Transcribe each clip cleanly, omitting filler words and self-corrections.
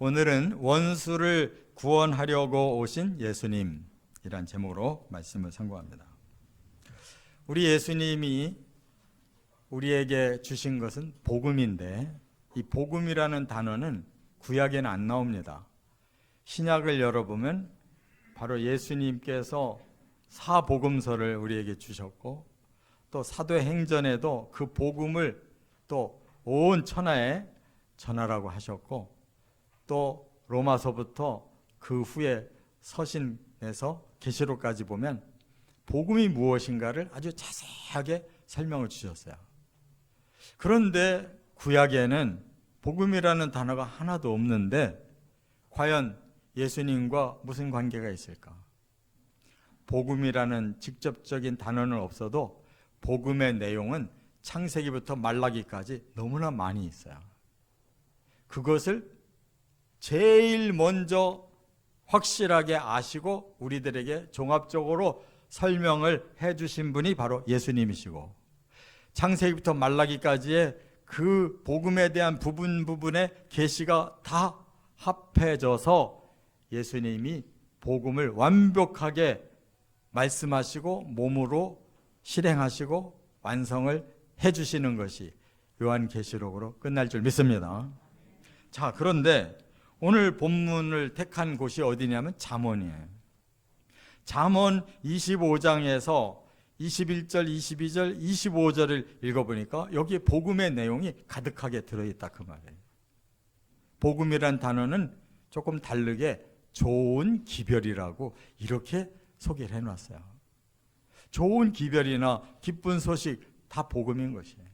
오늘은 원수를 구원하려고 오신 예수님이란 제목으로 말씀을 선고합니다. 우리 예수님이 우리에게 주신 것은 복음인데, 이 복음이라는 단어는 구약에는 안 나옵니다. 신약을 열어보면 바로 예수님께서 사복음서를 우리에게 주셨고, 또 사도행전에도 그 복음을 또 온 천하에 전하라고 하셨고, 또 로마서부터 그 후에 서신에서 계시록까지 보면 복음이 무엇인가를 아주 자세하게 설명을 주셨어요. 그런데 구약에는 복음이라는 단어가 하나도 없는데 과연 예수님과 무슨 관계가 있을까? 복음이라는 직접적인 단어는 없어도 복음의 내용은 창세기부터 말라기까지 너무나 많이 있어요. 그것을 제일 먼저 확실하게 아시고 우리들에게 종합적으로 설명을 해주신 분이 바로 예수님이시고, 창세기부터 말라기까지의 그 복음에 대한 부분의 계시가 다 합해져서 예수님이 복음을 완벽하게 말씀하시고 몸으로 실행하시고 완성을 해주시는 것이 요한계시록으로 끝날 줄 믿습니다. 자, 그런데 오늘 본문을 택한 곳이 어디냐면 잠언이에요. 잠언 25장에서 21절, 22절, 25절을 읽어보니까 여기에 복음의 내용이 가득하게 들어있다 그 말이에요. 복음이란 단어는 조금 다르게 좋은 기별이라고 이렇게 소개를 해놨어요. 좋은 기별이나 기쁜 소식 다 복음인 것이에요.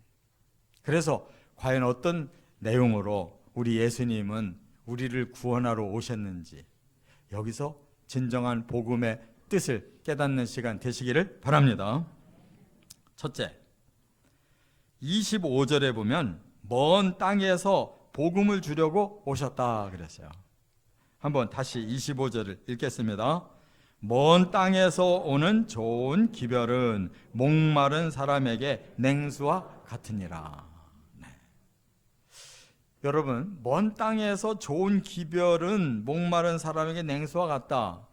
그래서 과연 어떤 내용으로 우리 예수님은 우리를 구원하러 오셨는지, 여기서 진정한 복음의 뜻을 깨닫는 시간 되시기를 바랍니다. 첫째, 25절에 보면 먼 땅에서 복음을 주려고 오셨다 그랬어요. 한번 다시 25절을 읽겠습니다. 먼 땅에서 오는 좋은 기별은 목마른 사람에게 냉수와 같으니라. 네. 여러분, 먼 땅에서 좋은 기별은 목마른 사람에게 냉수와 같다.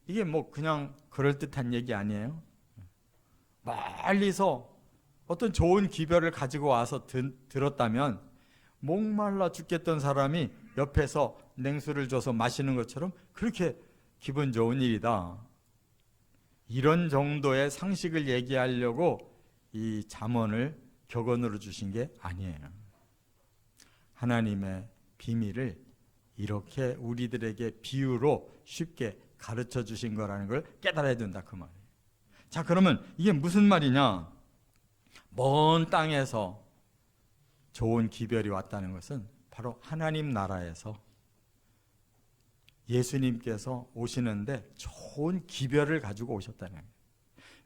이게 뭐 그냥 그럴듯한 얘기 아니에요? 멀리서 어떤 좋은 기별을 가지고 와서 들었다면 목말라 죽겠던 사람이 옆에서 냉수를 줘서 마시는 것처럼 그렇게 기분 좋은 일이다. 이런 정도의 상식을 얘기하려고 이 잠언을 격언으로 주신 게 아니에요. 하나님의 비밀을 이렇게 우리들에게 비유로 쉽게 가르쳐 주신 거라는 걸 깨달아야 된다 그 말이에요. 자, 그러면 이게 무슨 말이냐? 먼 땅에서 좋은 기별이 왔다는 것은 바로 하나님 나라에서 예수님께서 오시는데 좋은 기별을 가지고 오셨다는 거예요.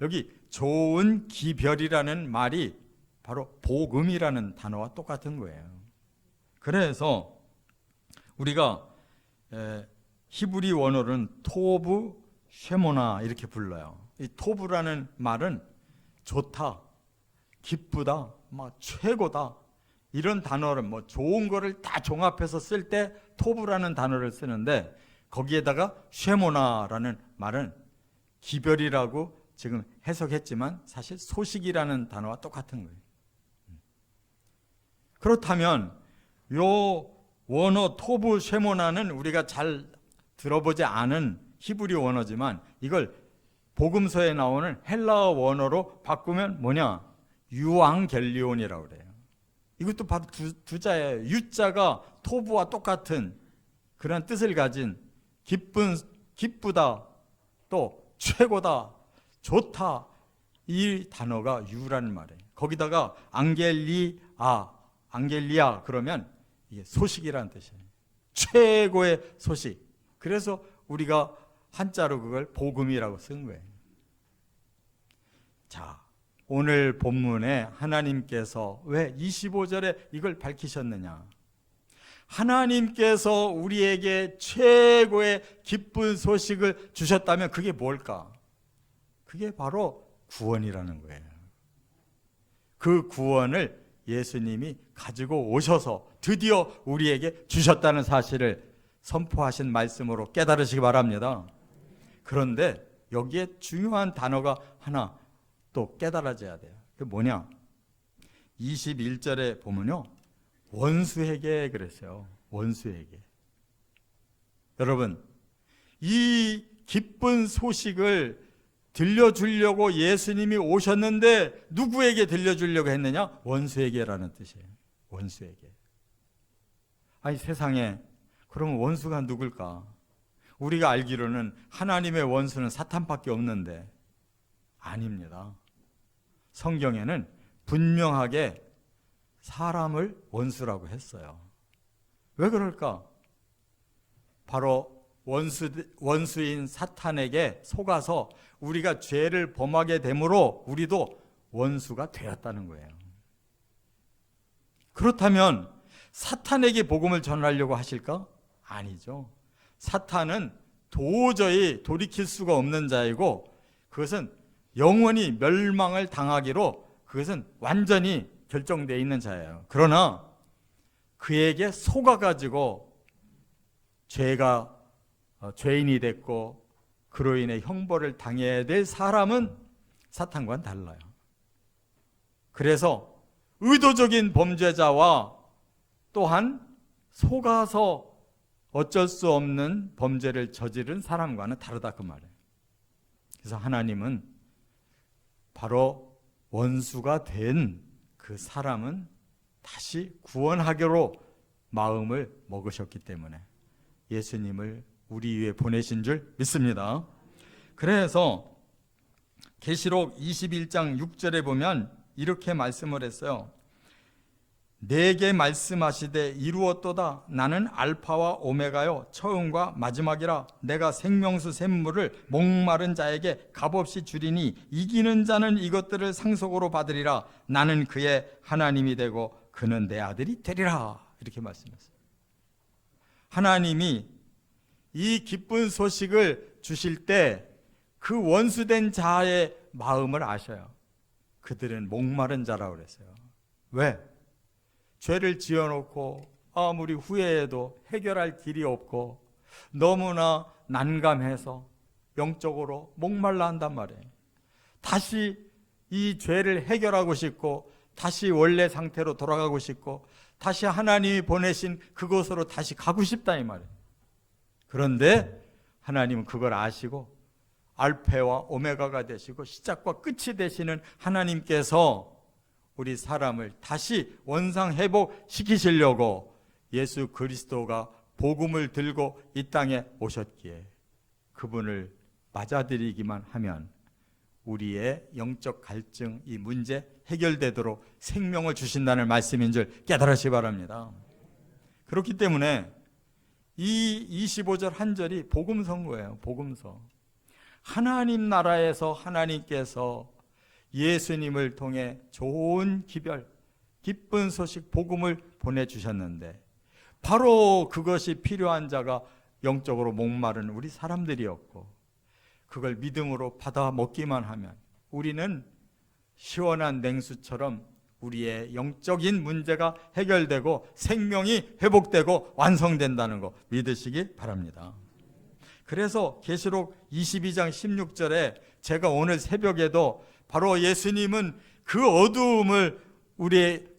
여기 좋은 기별이라는 말이 바로 복음이라는 단어와 똑같은 거예요. 그래서 우리가 히브리 원어로는 토브 쉐모나 이렇게 불러요. 이 토브라는 말은 좋다, 기쁘다, 막 최고다, 이런 단어를 뭐 좋은 거를 다 종합해서 쓸 때 토브라는 단어를 쓰는데, 거기에다가 쉐모나라는 말은 기별이라고 지금 해석했지만 사실 소식이라는 단어와 똑같은 거예요. 그렇다면 요 원어 토브 쉐모나는 우리가 잘 들어보지 않은 히브리 원어지만 이걸 복음서에 나오는 헬라어 원어로 바꾸면 뭐냐? 유앙겔리온이라고 그래요. 이것도 바로 두 자예요. 유자가 토브와 똑같은 그런 뜻을 가진 기쁘다, 또 최고다, 좋다, 이 단어가 유라는 말이에요. 거기다가 앙겔리아 그러면 이게 소식이라는 뜻이에요. 최고의 소식. 그래서 우리가 한자로 그걸 복음이라고 쓴 거예요. 자, 오늘 본문에 하나님께서 왜 25절에 이걸 밝히셨느냐? 하나님께서 우리에게 최고의 기쁜 소식을 주셨다면 그게 뭘까? 그게 바로 구원이라는 거예요. 그 구원을 예수님이 가지고 오셔서 드디어 우리에게 주셨다는 사실을 선포하신 말씀으로 깨달으시기 바랍니다. 그런데 여기에 중요한 단어가 하나 또 깨달아져야 돼요. 그게 뭐냐? 21절에 보면요, 원수에게 그랬어요. 원수에게. 여러분, 이 기쁜 소식을 들려주려고 예수님이 오셨는데 누구에게 들려주려고 했느냐? 원수에게라는 뜻이에요. 원수에게. 아니, 세상에 그러면 원수가 누굴까? 우리가 알기로는 하나님의 원수는 사탄밖에 없는데 아닙니다. 성경에는 분명하게 사람을 원수라고 했어요. 왜 그럴까? 바로 원수인 사탄에게 속아서 우리가 죄를 범하게 되므로 우리도 원수가 되었다는 거예요. 그렇다면 사탄에게 복음을 전하려고 하실까? 아니죠. 사탄은 도저히 돌이킬 수가 없는 자이고 그것은 영원히 멸망을 당하기로 그것은 완전히 결정되어 있는 자예요. 그러나 그에게 속아가지고 죄인이 됐고 그로 인해 형벌을 당해야 될 사람은 사탄과는 달라요. 그래서 의도적인 범죄자와 또한 속아서 어쩔 수 없는 범죄를 저지른 사람과는 다르다 그 말이에요. 그래서 하나님은 바로 원수가 된 그 사람은 다시 구원하기로 마음을 먹으셨기 때문에 예수님을 우리 위해 보내신 줄 믿습니다. 그래서 계시록 21장 6절에 보면 이렇게 말씀을 했어요. 내게 말씀하시되 이루었도다. 나는 알파와 오메가요 처음과 마지막이라. 내가 생명수 샘물을 목마른 자에게 값없이 주리니 이기는 자는 이것들을 상속으로 받으리라. 나는 그의 하나님이 되고 그는 내 아들이 되리라. 이렇게 말씀했어요. 하나님이 이 기쁜 소식을 주실 때 그 원수된 자의 마음을 아셔요. 그들은 목마른 자라고 그랬어요. 왜? 죄를 지어놓고 아무리 후회해도 해결할 길이 없고 너무나 난감해서 영적으로 목말라 한단 말이에요. 다시 이 죄를 해결하고 싶고 다시 원래 상태로 돌아가고 싶고 다시 하나님이 보내신 그곳으로 다시 가고 싶다 이 말이에요. 그런데 하나님은 그걸 아시고 알파와 오메가가 되시고 시작과 끝이 되시는 하나님께서 우리 사람을 다시 원상 회복시키시려고 예수 그리스도가 복음을 들고 이 땅에 오셨기에 그분을 맞아들이기만 하면 우리의 영적 갈증, 이 문제 해결되도록 생명을 주신다는 말씀인 줄 깨달으시기 바랍니다. 그렇기 때문에 이 25절 한 절이 복음서인 복음서. 하나님 나라에서 하나님께서 예수님을 통해 좋은 기별, 기쁜 소식, 복음을 보내주셨는데 바로 그것이 필요한 자가 영적으로 목마른 우리 사람들이었고 그걸 믿음으로 받아 먹기만 하면 우리는 시원한 냉수처럼 우리의 영적인 문제가 해결되고 생명이 회복되고 완성된다는 거 믿으시기 바랍니다. 그래서 계시록 22장 16절에 제가 오늘 새벽에도 바로 예수님은 그 어두움을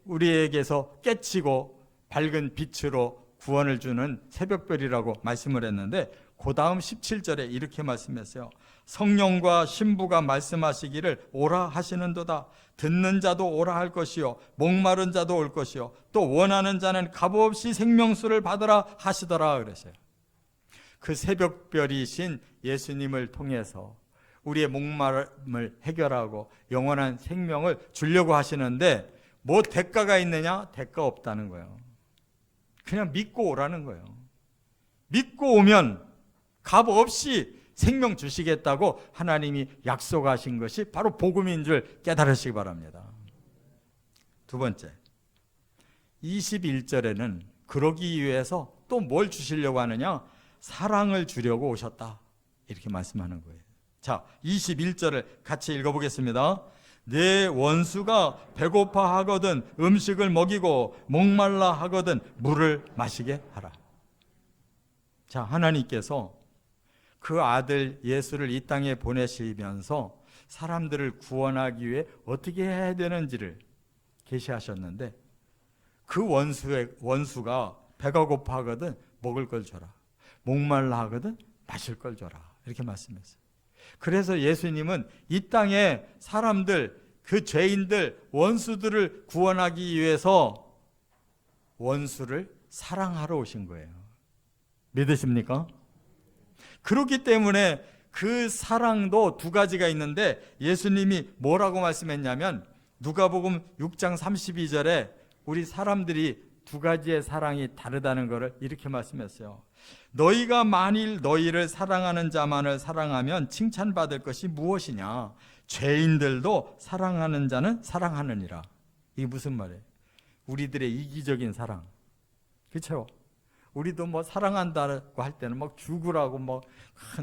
우리에게서 깨치고 밝은 빛으로 구원을 주는 새벽별이라고 말씀을 했는데 그 다음 17절에 이렇게 말씀했어요. 성령과 신부가 말씀하시기를 오라 하시는도다. 듣는 자도 오라 할 것이요 목마른 자도 올 것이요 또 원하는 자는 값없이 생명수를 받으라 하시더라 그랬어요. 그 새벽별이신 예수님을 통해서 우리의 목마름을 해결하고 영원한 생명을 주려고 하시는데 뭐 대가가 있느냐? 대가 없다는 거예요. 그냥 믿고 오라는 거예요. 믿고 오면 값 없이 생명 주시겠다고 하나님이 약속하신 것이 바로 복음인 줄 깨달으시기 바랍니다. 두 번째, 21절에는 그러기 위해서 또 뭘 주시려고 하느냐? 사랑을 주려고 오셨다. 이렇게 말씀하는 거예요. 자, 21절을 같이 읽어보겠습니다. 내 원수가 배고파 하거든 음식을 먹이고 목말라 하거든 물을 마시게 하라. 자, 하나님께서 그 아들 예수를 이 땅에 보내시면서 사람들을 구원하기 위해 어떻게 해야 되는지를 계시하셨는데, 그 원수가 배가 고파하거든 먹을 걸 줘라, 목말라 하거든 마실 걸 줘라, 이렇게 말씀했어요. 그래서 예수님은 이 땅에 사람들, 그 죄인들, 원수들을 구원하기 위해서 원수를 사랑하러 오신 거예요. 믿으십니까? 그렇기 때문에 그 사랑도 두 가지가 있는데, 예수님이 뭐라고 말씀했냐면 누가복음 6장 32절에 우리 사람들이 두 가지의 사랑이 다르다는 것을 이렇게 말씀했어요. 너희가 만일 너희를 사랑하는 자만을 사랑하면 칭찬받을 것이 무엇이냐? 죄인들도 사랑하는 자는 사랑하느니라. 이게 무슨 말이에요? 우리들의 이기적인 사랑, 그렇죠? 우리도 뭐 사랑한다고 할 때는 막 죽으라고 뭐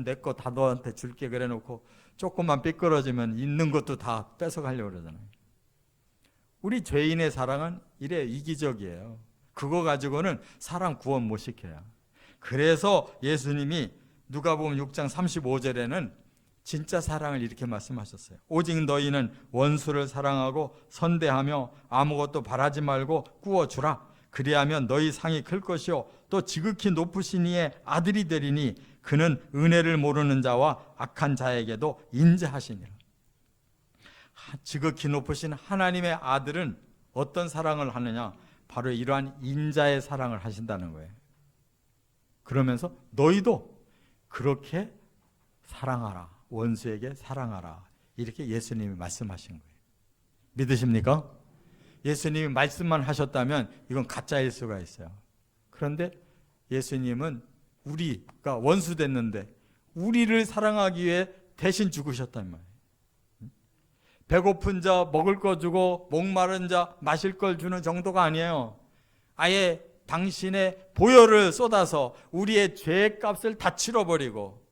내 거 다 너한테 줄게 그래 놓고 조금만 삐끄러지면 있는 것도 다 뺏어가려고 그러잖아요. 우리 죄인의 사랑은 이래 이기적이에요. 그거 가지고는 사랑 구원 못 시켜요. 그래서 예수님이 누가복음 6장 35절에는 진짜 사랑을 이렇게 말씀하셨어요. 오직 너희는 원수를 사랑하고 선대하며 아무것도 바라지 말고 구워주라. 그리하면 너희 상이 클 것이요 또 지극히 높으신 이의 아들이 되리니 그는 은혜를 모르는 자와 악한 자에게도 인자하시니라. 지극히 높으신 하나님의 아들은 어떤 사랑을 하느냐? 바로 이러한 인자의 사랑을 하신다는 거예요. 그러면서 너희도 그렇게 사랑하라, 원수에게 사랑하라, 이렇게 예수님이 말씀하신 거예요. 믿으십니까? 예수님이 말씀만 하셨다면 이건 가짜일 수가 있어요. 그런데 예수님은 우리가 원수 됐는데 우리를 사랑하기 위해 대신 죽으셨단 말이에요. 배고픈 자 먹을 거 주고 목마른 자 마실 걸 주는 정도가 아니에요. 아예 당신의 보혈을 쏟아서 우리의 죄의 값을 다 치러버리고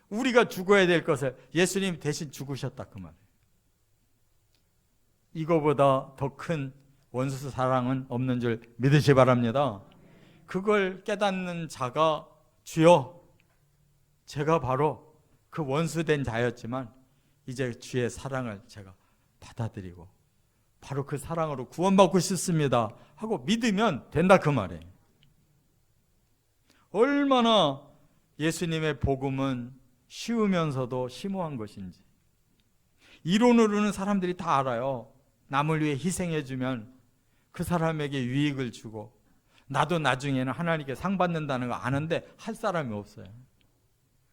우리가 죽어야 될 것을 예수님 대신 죽으셨다, 그 말이에요. 이거보다 더 큰 원수 사랑은 없는 줄 믿으시 바랍니다. 그걸 깨닫는 자가 주여, 제가 바로 그 원수된 자였지만 이제 주의 사랑을 제가 받아들이고 바로 그 사랑으로 구원받고 싶습니다 하고 믿으면 된다, 그 말이에요. 얼마나 예수님의 복음은 쉬우면서도 심오한 것인지 이론으로는 사람들이 다 알아요. 남을 위해 희생해주면 그 사람에게 유익을 주고 나도 나중에는 하나님께 상 받는다는 거 아는데 할 사람이 없어요.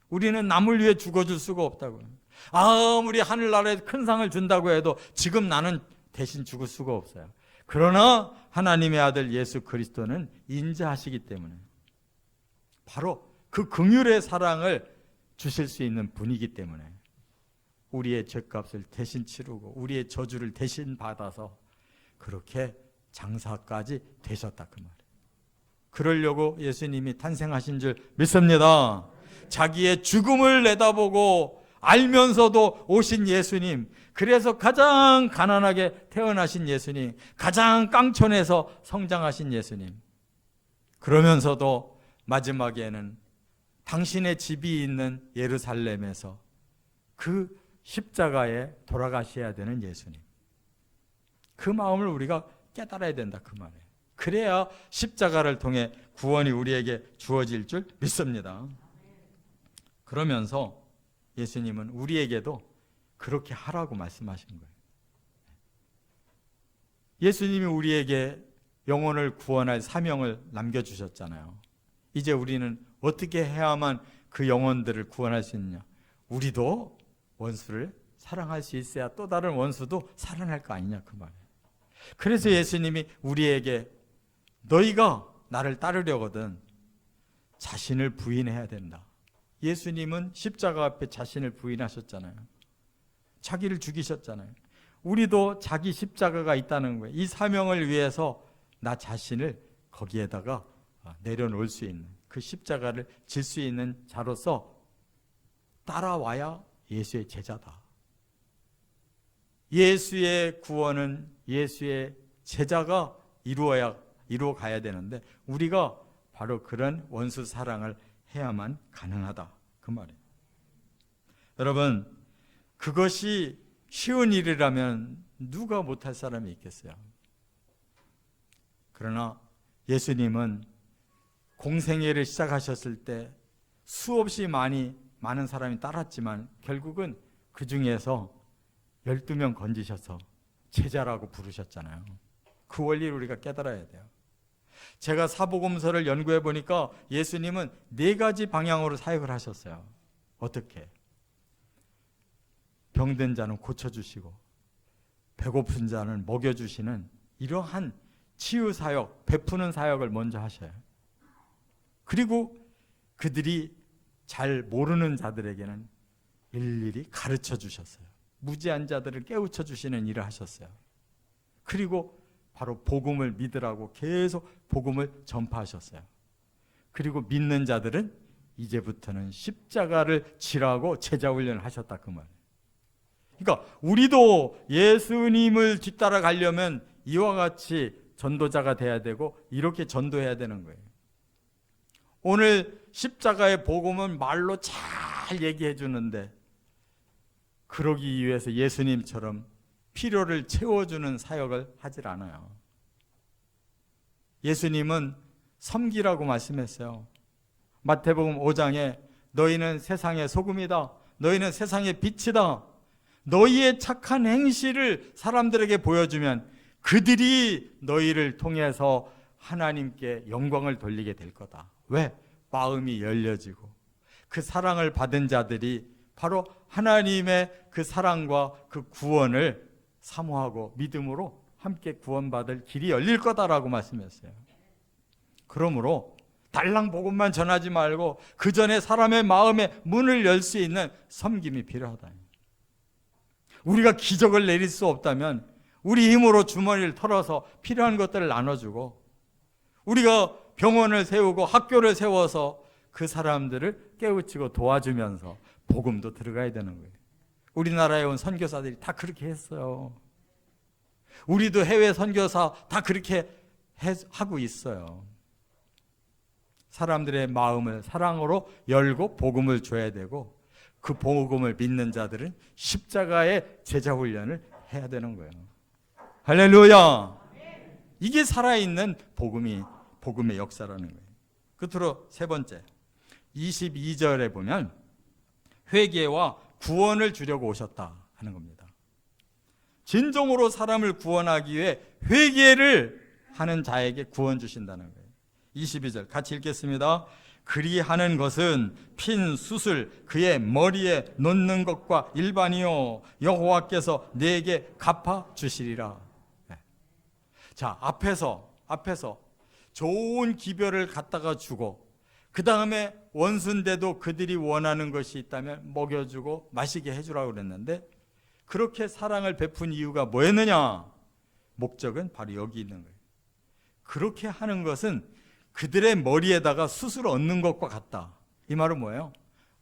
우리는 남을 위해 죽어줄 수가 없다고요. 아무리 하늘나라에 큰 상을 준다고 해도 지금 나는 대신 죽을 수가 없어요. 그러나 하나님의 아들 예수 그리스도는 인자하시기 때문에 바로 그 긍휼의 사랑을 주실 수 있는 분이기 때문에 우리의 죄값을 대신 치르고 우리의 저주를 대신 받아서 그렇게 장사까지 되셨다, 그 말이에요. 그러려고 예수님이 탄생하신 줄 믿습니다. 자기의 죽음을 내다보고 알면서도 오신 예수님, 그래서 가장 가난하게 태어나신 예수님, 가장 깡촌에서 성장하신 예수님, 그러면서도 마지막에는 당신의 집이 있는 예루살렘에서 그 십자가에 돌아가셔야 되는 예수님, 그 마음을 우리가 깨달아야 된다, 그 말이에요. 그래야 십자가를 통해 구원이 우리에게 주어질 줄 믿습니다. 그러면서 예수님은 우리에게도 그렇게 하라고 말씀하신 거예요. 예수님이 우리에게 영혼을 구원할 사명을 남겨주셨잖아요. 이제 우리는 어떻게 해야만 그 영혼들을 구원할 수 있느냐? 우리도 원수를 사랑할 수 있어야 또 다른 원수도 사랑할 거 아니냐, 그 말이에요. 그래서 예수님이 우리에게 너희가 나를 따르려거든 자신을 부인해야 된다. 예수님은 십자가 앞에 자신을 부인하셨잖아요. 자기를 죽이셨잖아요. 우리도 자기 십자가가 있다는 거예요. 이 사명을 위해서 나 자신을 거기에다가 내려놓을 수 있는, 그 십자가를 질 수 있는 자로서 따라와야 예수의 제자다. 예수의 구원은 예수의 제자가 이루어 가야 되는데 우리가 바로 그런 원수 사랑을 해야만 가능하다 그 말이에요. 여러분, 그것이 쉬운 일이라면 누가 못할 사람이 있겠어요? 그러나 예수님은 공생애를 시작하셨을 때 수없이 많은 사람이 따랐지만 결국은 그 중에서 12명 건지셔서 제자라고 부르셨잖아요. 그 원리를 우리가 깨달아야 돼요. 제가 사복음서를 연구해 보니까 예수님은 4가지 방향으로 사역을 하셨어요. 어떻게? 병든 자는 고쳐주시고 배고픈 자는 먹여주시는 이러한 치유 사역, 베푸는 사역을 먼저 하셔요. 그리고 그들이 잘 모르는 자들에게는 일일이 가르쳐 주셨어요. 무지한 자들을 깨우쳐 주시는 일을 하셨어요. 그리고 바로 복음을 믿으라고 계속 복음을 전파하셨어요. 그리고 믿는 자들은 이제부터는 십자가를 지라고 제자 훈련을 하셨다 그 말이에요. 그러니까 우리도 예수님을 뒤따라 가려면 이와 같이 전도자가 돼야 되고 이렇게 전도해야 되는 거예요. 오늘 십자가의 복음은 말로 잘 얘기해 주는데 그러기 위해서 예수님처럼 필요를 채워주는 사역을 하질 않아요. 예수님은 섬기라고 말씀했어요. 마태복음 5장에 너희는 세상의 소금이다. 너희는 세상의 빛이다. 너희의 착한 행실을 사람들에게 보여주면 그들이 너희를 통해서 하나님께 영광을 돌리게 될 거다. 왜? 마음이 열려지고 그 사랑을 받은 자들이 바로 하나님의 그 사랑과 그 구원을 사모하고 믿음으로 함께 구원받을 길이 열릴 거다라고 말씀했어요. 그러므로 달랑 복음만 전하지 말고 그 전에 사람의 마음에 문을 열 수 있는 섬김이 필요하다. 우리가 기적을 내릴 수 없다면 우리 힘으로 주머니를 털어서 필요한 것들을 나눠주고 우리가 병원을 세우고 학교를 세워서 그 사람들을 깨우치고 도와주면서 복음도 들어가야 되는 거예요. 우리나라에 온 선교사들이 다 그렇게 했어요. 우리도 해외 선교사 다 그렇게 하고 있어요. 사람들의 마음을 사랑으로 열고 복음을 줘야 되고 그 복음을 믿는 자들은 십자가의 제자 훈련을 해야 되는 거예요. 할렐루야! 이게 살아있는 복음의 역사라는 거예요. 끝으로 세 번째, 22절에 보면 회개와 구원을 주려고 오셨다 하는 겁니다. 진정으로 사람을 구원하기 위해 회개를 하는 자에게 구원 주신다는 거예요. 22절 같이 읽겠습니다. 그리하는 것은 핀 숯을 그의 머리에 놓는 것과 일반이요 여호와께서 내게 갚아 주시리라. 자, 앞에서 좋은 기별을 갖다가 주고 그 다음에 원수인데도 그들이 원하는 것이 있다면 먹여주고 마시게 해주라고 그랬는데 그렇게 사랑을 베푼 이유가 뭐였느냐? 목적은 바로 여기 있는 거예요. 그렇게 하는 것은 그들의 머리에다가 숯을 얹는 것과 같다. 이 말은 뭐예요?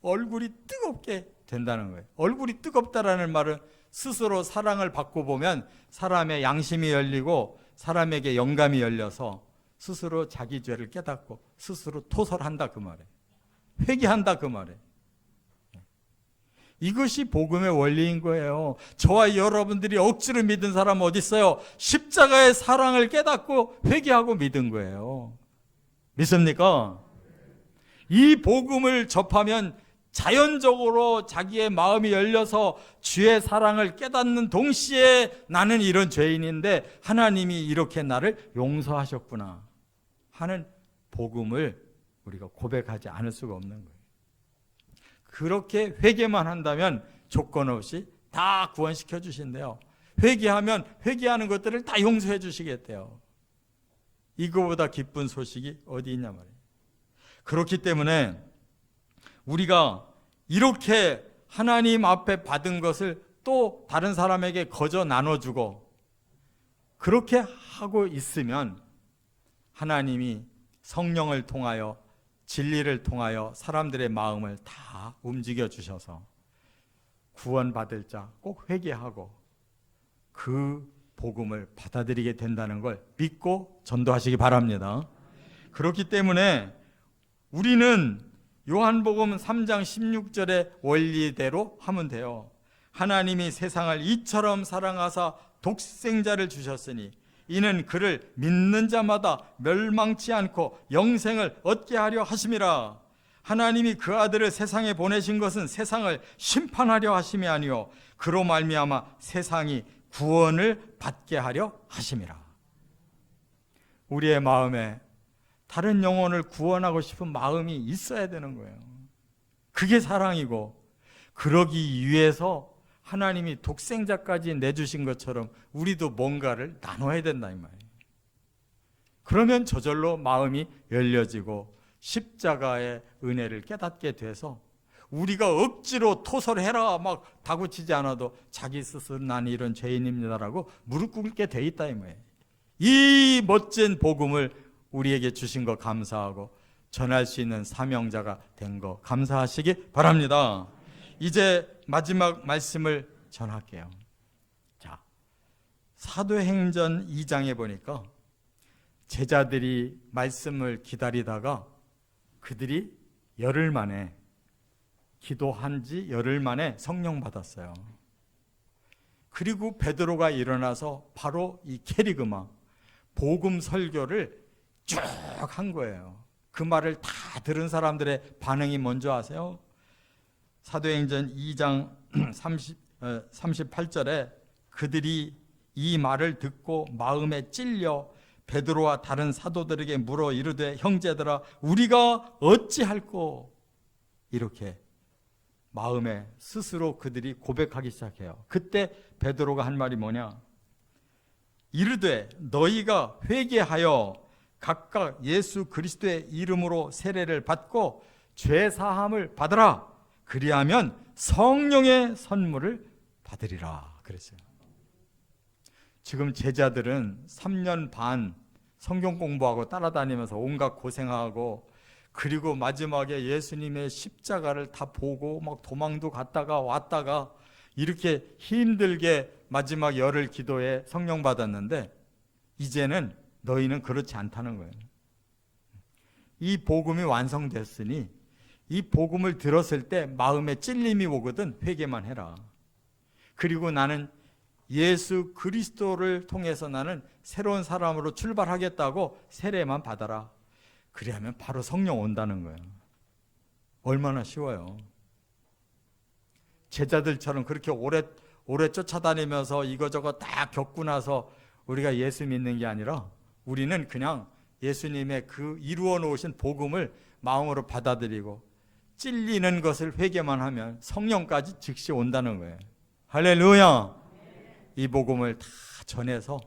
얼굴이 뜨겁게 된다는 거예요. 얼굴이 뜨겁다라는 말은 스스로 사랑을 받고 보면 사람의 양심이 열리고 사람에게 영감이 열려서 스스로 자기 죄를 깨닫고 스스로 토설한다 그 말이에요. 회개한다 그 말이에요. 이것이 복음의 원리인 거예요. 저와 여러분들이 억지로 믿은 사람 어디 있어요? 십자가의 사랑을 깨닫고 회개하고 믿은 거예요. 믿습니까? 이 복음을 접하면 자연적으로 자기의 마음이 열려서 주의 사랑을 깨닫는 동시에 나는 이런 죄인인데 하나님이 이렇게 나를 용서하셨구나 하는 복음을 우리가 고백하지 않을 수가 없는 거예요. 그렇게 회개만 한다면 조건 없이 다 구원시켜 주신대요. 회개하면 회개하는 것들을 다 용서해 주시겠대요. 이거보다 기쁜 소식이 어디 있냐 말이에요. 그렇기 때문에 우리가 이렇게 하나님 앞에 받은 것을 또 다른 사람에게 거저 나눠주고 그렇게 하고 있으면 하나님이 성령을 통하여 진리를 통하여 사람들의 마음을 다 움직여 주셔서 구원받을 자 꼭 회개하고 그 복음을 받아들이게 된다는 걸 믿고 전도하시기 바랍니다. 그렇기 때문에 우리는 요한복음 3장 16절의 원리대로 하면 돼요. 하나님이 세상을 이처럼 사랑하사 독생자를 주셨으니 이는 그를 믿는 자마다 멸망치 않고 영생을 얻게 하려 하심이라. 하나님이 그 아들을 세상에 보내신 것은 세상을 심판하려 하심이 아니요 그로 말미암아 세상이 구원을 받게 하려 하심이라. 우리의 마음에 다른 영혼을 구원하고 싶은 마음이 있어야 되는 거예요. 그게 사랑이고, 그러기 위해서 하나님이 독생자까지 내주신 것처럼 우리도 뭔가를 나눠야 된다 이 말이에요. 그러면 저절로 마음이 열려지고 십자가의 은혜를 깨닫게 돼서 우리가 억지로 토설해라 막 다구치지 않아도 자기 스스로 난 이런 죄인입니다라고 무릎 꿇게 돼 있다 이 말이에요. 이 멋진 복음을 우리에게 주신 거 감사하고 전할 수 있는 사명자가 된 거 감사하시기 바랍니다. 이제 마지막 말씀을 전할게요. 자, 사도행전 2장에 보니까 제자들이 말씀을 기다리다가 그들이 열흘 만에 기도한 지 열흘 만에 성령 받았어요. 그리고 베드로가 일어나서 바로 이 캐리그마 복음 설교를 쭉 한 거예요. 그 말을 다 들은 사람들의 반응이 뭔지 아세요? 사도행전 2장 38절에 그들이 이 말을 듣고 마음에 찔려 베드로와 다른 사도들에게 물어 이르되 형제들아 우리가 어찌할꼬, 이렇게 마음에 스스로 그들이 고백하기 시작해요. 그때 베드로가 한 말이 뭐냐? 이르되 너희가 회개하여 각각 예수 그리스도의 이름으로 세례를 받고 죄 사함을 받으라. 그리하면 성령의 선물을 받으리라 그랬어요. 지금 제자들은 3년 반 성경 공부하고 따라다니면서 온갖 고생하고, 그리고 마지막에 예수님의 십자가를 다 보고 막 도망도 갔다가 왔다가 이렇게 힘들게 마지막 열흘 기도에 성령 받았는데, 이제는 너희는 그렇지 않다는 거예요. 이 복음이 완성됐으니 이 복음을 들었을 때 마음에 찔림이 오거든 회개만 해라. 그리고 나는 예수 그리스도를 통해서 나는 새로운 사람으로 출발하겠다고 세례만 받아라. 그래야면 바로 성령 온다는 거예요. 얼마나 쉬워요. 제자들처럼 그렇게 오래 쫓아다니면서 이거저거 다 겪고 나서 우리가 예수 믿는 게 아니라 우리는 그냥 예수님의 그 이루어 놓으신 복음을 마음으로 받아들이고 찔리는 것을 회개만 하면 성령까지 즉시 온다는 거예요. 할렐루야. 이 복음을 다 전해서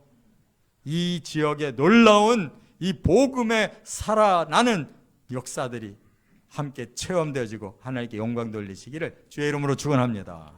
이 지역에 놀라운 이 복음에 살아나는 역사들이 함께 체험되어지고 하나님께 영광 돌리시기를 주의 이름으로 축원합니다.